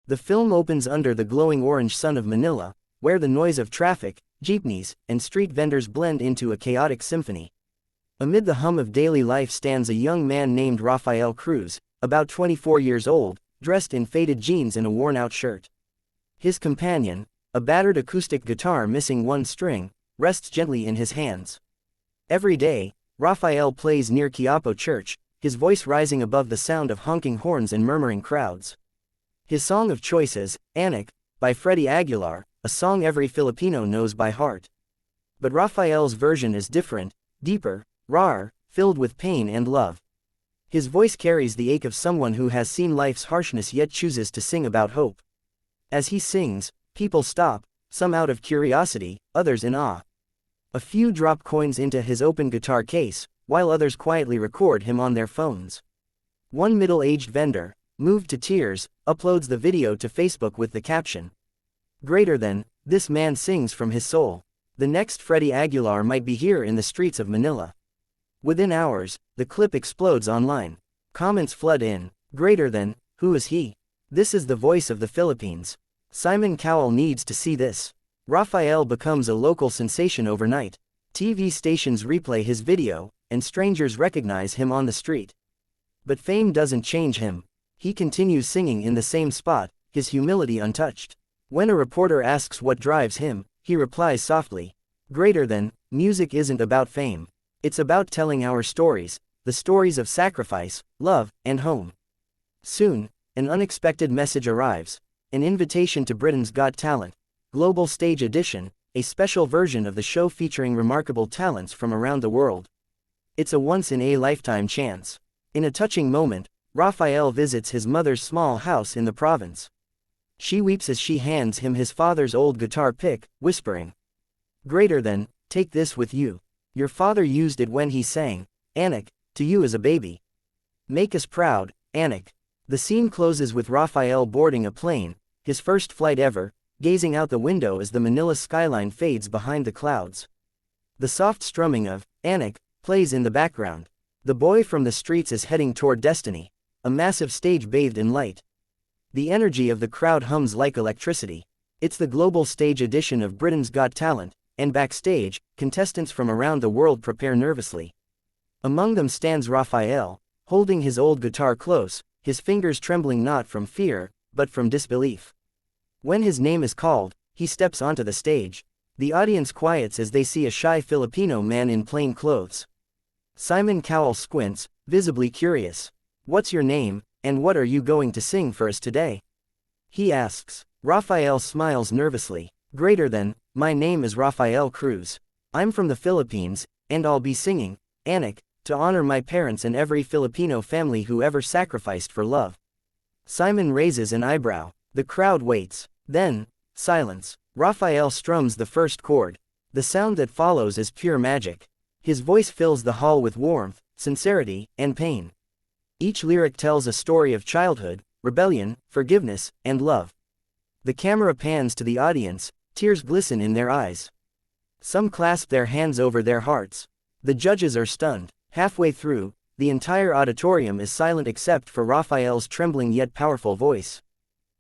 The film opens under the glowing orange sun of Manila, where the noise of traffic, jeepneys, and street vendors blend into a chaotic symphony. Amid the hum of daily life stands a young man named Rafael Cruz, about 24 years old, dressed in faded jeans and a worn-out shirt. His companion, a battered acoustic guitar missing one string, rests gently in his hands. Every day, Rafael plays near Quiapo Church, his voice rising above the sound of honking horns and murmuring crowds. His song of choice is Anak, by Freddie Aguilar, a song every Filipino knows by heart. But Rafael's version is different, deeper, rawer, filled with pain and love. His voice carries the ache of someone who has seen life's harshness yet chooses to sing about hope. As he sings, people stop, some out of curiosity, others in awe. A few drop coins into his open guitar case, while others quietly record him on their phones. One middle-aged vendor, moved to tears, uploads the video to Facebook with the caption, "Greater than, this man sings from his soul." The next Freddie Aguilar might be here in the streets of Manila. Within hours, the clip explodes online. Comments flood in. Greater than, who is he? This is the voice of the Philippines. Simon Cowell needs to see this. Rafael becomes a local sensation overnight. TV stations replay his video, and strangers recognize him on the street. But fame doesn't change him. He continues singing in the same spot, his humility untouched. When a reporter asks what drives him, he replies softly, "Greater than, music isn't about fame. It's about telling our stories, the stories of sacrifice, love, and home." Soon, an unexpected message arrives. An invitation to Britain's Got Talent, Global Stage Edition, a special version of the show featuring remarkable talents from around the world. It's a once-in-a-lifetime chance. In a touching moment, Rafael visits his mother's small house in the province. She weeps as she hands him his father's old guitar pick, whispering, "Greater than, take this with you. Your father used it when he sang, Anak, to you as a baby. Make us proud, Anak." The scene closes with Rafael boarding a plane, his first flight ever, gazing out the window as the Manila skyline fades behind the clouds. The soft strumming of Anak plays in the background. The boy from the streets is heading toward destiny, a massive stage bathed in light. The energy of the crowd hums like electricity. It's the global stage edition of Britain's Got Talent, and backstage, contestants from around the world prepare nervously. Among them stands Rafael, holding his old guitar close, his fingers trembling not from fear, but from disbelief. When his name is called, he steps onto the stage. The audience quiets as they see a shy Filipino man in plain clothes. Simon Cowell squints, visibly curious. "What's your name, and what are you going to sing for us today?" he asks. Rafael smiles nervously. "Greater than, my name is Rafael Cruz. I'm from the Philippines, and I'll be singing, Anak, to honor my parents and every Filipino family who ever sacrificed for love." Simon raises an eyebrow. The crowd waits. Then, silence. Rafael strums the first chord. The sound that follows is pure magic. His voice fills the hall with warmth, sincerity, and pain. Each lyric tells a story of childhood, rebellion, forgiveness, and love. The camera pans to the audience, tears glisten in their eyes. Some clasp their hands over their hearts. The judges are stunned. Halfway through, the entire auditorium is silent except for Rafael's trembling yet powerful voice.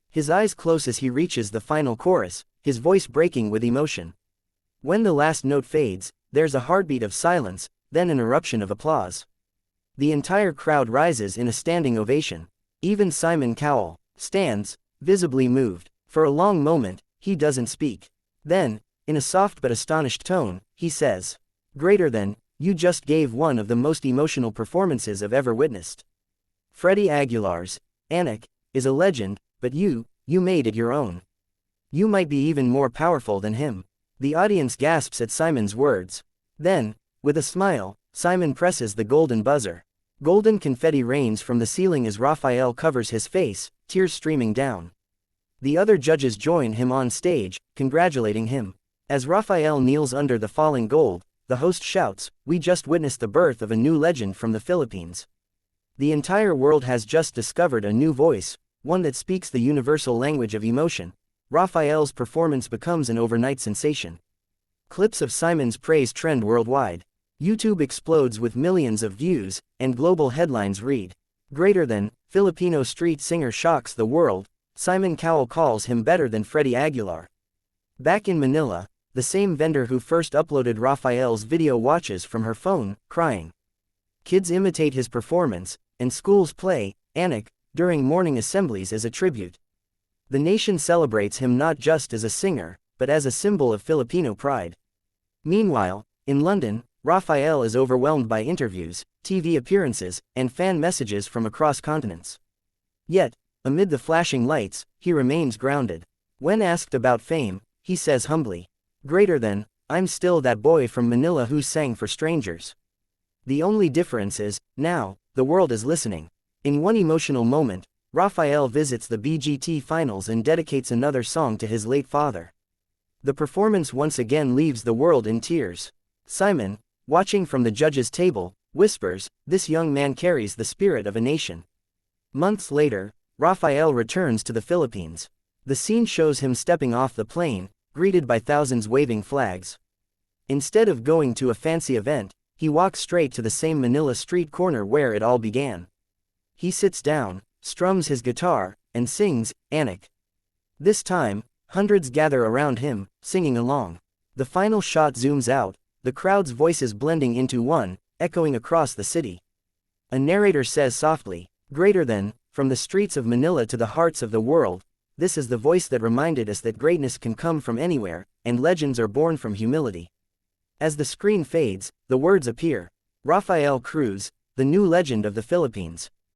His eyes close as he reaches the final chorus, his voice breaking with emotion. When the last note fades, there's a heartbeat of silence, then an eruption of applause. The entire crowd rises in a standing ovation. Even Simon Cowell stands, visibly moved. For a long moment, he doesn't speak. Then, in a soft but astonished tone, he says, "Greater than, you just gave one of the most emotional performances I've ever witnessed. Freddie Aguilar's Anak is a legend, but you made it your own. You might be even more powerful than him." The audience gasps at Simon's words. Then, with a smile, Simon presses the golden buzzer. Golden confetti rains from the ceiling as Rafael covers his face, tears streaming down. The other judges join him on stage, congratulating him. As Rafael kneels under the falling gold, the host shouts, "We just witnessed the birth of a new legend from the Philippines. The entire world has just discovered a new voice, one that speaks the universal language of emotion." Rafael's performance becomes an overnight sensation. Clips of Simon's praise trend worldwide. YouTube explodes with millions of views, and global headlines read, "Greater than, Filipino street singer shocks the world, Simon Cowell calls him better than Freddie Aguilar. Back in Manila, the same vendor who first uploaded Rafael's video watches from her phone, crying. Kids imitate his performance, and schools play Anak during morning assemblies as a tribute. The nation celebrates him not just as a singer, but as a symbol of Filipino pride. Meanwhile, in London, Rafael is overwhelmed by interviews, TV appearances, and fan messages from across continents. Yet, amid the flashing lights, he remains grounded. When asked about fame, he says humbly, "Greater than, I'm still that boy from Manila who sang for strangers." The only difference is, now, the world is listening. In one emotional moment, Rafael visits the BGT finals and dedicates another song to his late father. The performance once again leaves the world in tears. Simon, watching from the judges' table, whispers, "This young man carries the spirit of a nation." Months later, Rafael returns to the Philippines. The scene shows him stepping off the plane, greeted by thousands waving flags. Instead of going to a fancy event, he walks straight to the same Manila street corner where it all began. He sits down, strums his guitar, and sings, Anak. This time, hundreds gather around him, singing along. The final shot zooms out, the crowd's voices blending into one, echoing across the city. A narrator says softly, "Greater than, from the streets of Manila to the hearts of the world, this is the voice that reminded us that greatness can come from anywhere, and legends are born from humility." As the screen fades, the words appear. Rafael Cruz, the new legend of the Philippines.